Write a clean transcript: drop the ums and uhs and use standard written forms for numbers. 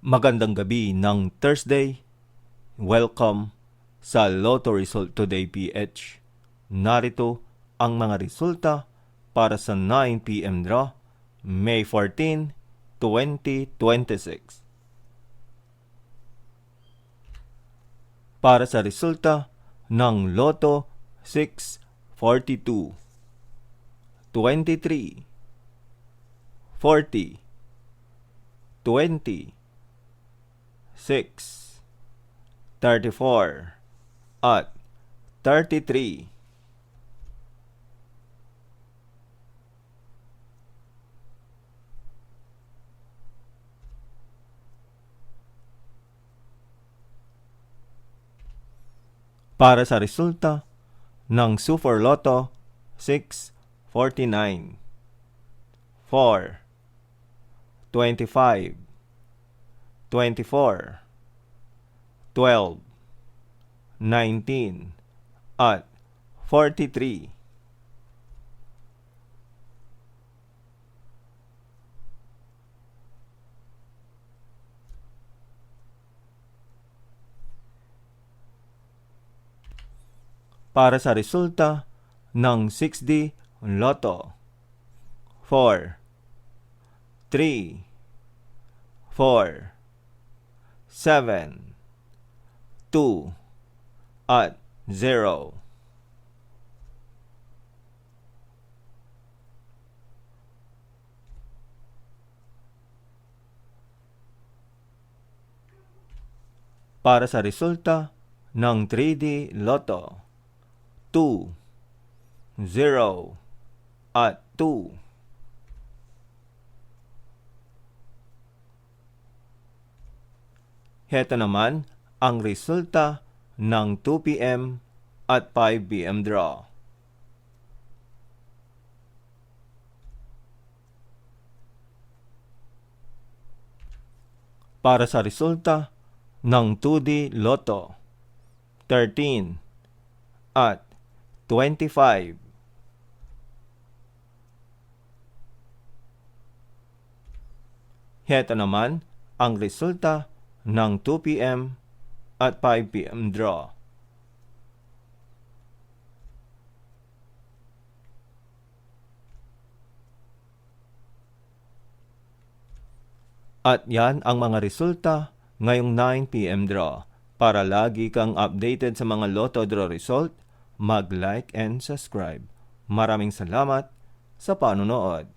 Magandang gabi ng Thursday. Welcome sa Lotto Result Today PH. Narito ang mga resulta para sa 9 p.m. draw, May 14, 2026. Para sa resulta ng Lotto 642, 23, 40, 20, 6, 34, at 33. Para sa resulta ng Super Lotto 649, 4, 25, 24, 12, 19, at 43. Para sa resulta ng 6D Lotto 4, 3, 4, 7, 2, at 0. Para sa resulta ng 3D Lotto 2, 0, at 2. Heto naman ang resulta ng 2 p.m. at 5 p.m. draw. Para sa resulta ng 2D Lotto 13 at 25. Heto naman ang resulta ng 2 p.m. at 5 p.m. draw. At yan ang mga resulta ngayong 9 p.m. draw. Para lagi kang updated sa mga Lotto draw result, mag-like and subscribe. Maraming salamat sa panonood.